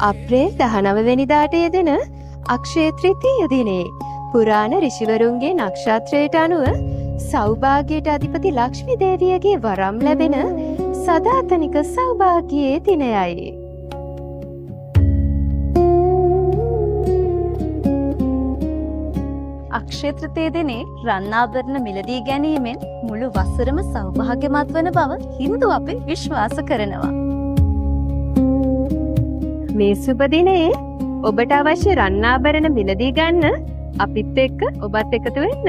අප්‍රේල් 19 වෙනිදාට යෙදෙන අක්ෂය තෘතීය දිනේ පුරාණ ඍෂිවරුන්ගේ නක්ෂත්‍රයට අනුව සෞභාග්‍යයට අධිපති ලක්ෂ්මී දේවියගේ වරම් ලැබෙන සදාතනික සෞභාග්‍යයේ දිනයයි. අක්ෂය තෘතීය දිනේ රත්නාභරණ මිලදී ගැනීමෙන් මුළු වසරම සෞභාග්‍යමත් වන බව හින්දු අපි විශ්වාස කරනවා. මේ සුබ දිනේ ඔබට අවශ්‍ය රත්නාභරණ මිලදී ගන්න අපිත් එක්ක ඔබත් එකතු වෙන්න.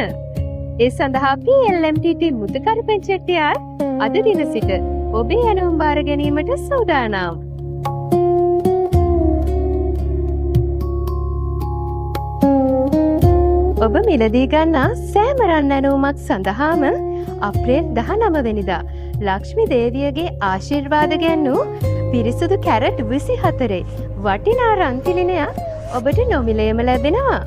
ඒ සඳහා PLMTT මුතුකරුපන් චෙට්ටියාර් අද දින සිට ඔබේ ඇණවුම් බාර ගැනීමට සූදානම්. ඔබ මිලදී ගන්නා සෑම රන් ඇණවුමක් සඳහාම අප්‍රේල් 19 වෙනිදා ලක්ෂ්මී දේවියගේ ආශිර්වාද ගැන්වූ පිරිසුදු කැරට් 24 වටිනා රන් තිලිනයක් ඔබට නොමිලේම ලැබෙනවා.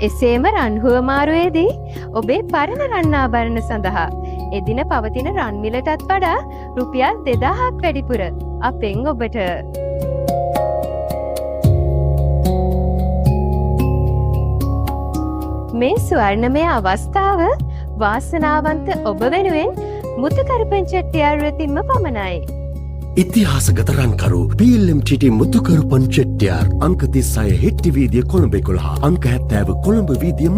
එසේම රන් හුවමාරුවේදී ඔබේ පරණ රන් ආභරණ සඳහා එදින පවතින රන් මිලටත් වඩා රුපියල් 2000ක් වැඩිපුර අපෙන් ඔබට. මේ ස්වර්ණමය අවස්ථාව වාසනාවන්ත ඔබ වෙනුවෙන් මුතුකරුපන් චෙට්ටියාර් වෙතින්ම පමණයි. ඉතිහාසගත රන්කරු PLMTT මුතුකරුපන් චෙට්ටියාර් අංක 36 හෙට්ටි වීදිය කොළඹ 11 අංක 70 කොළඹ වීදිය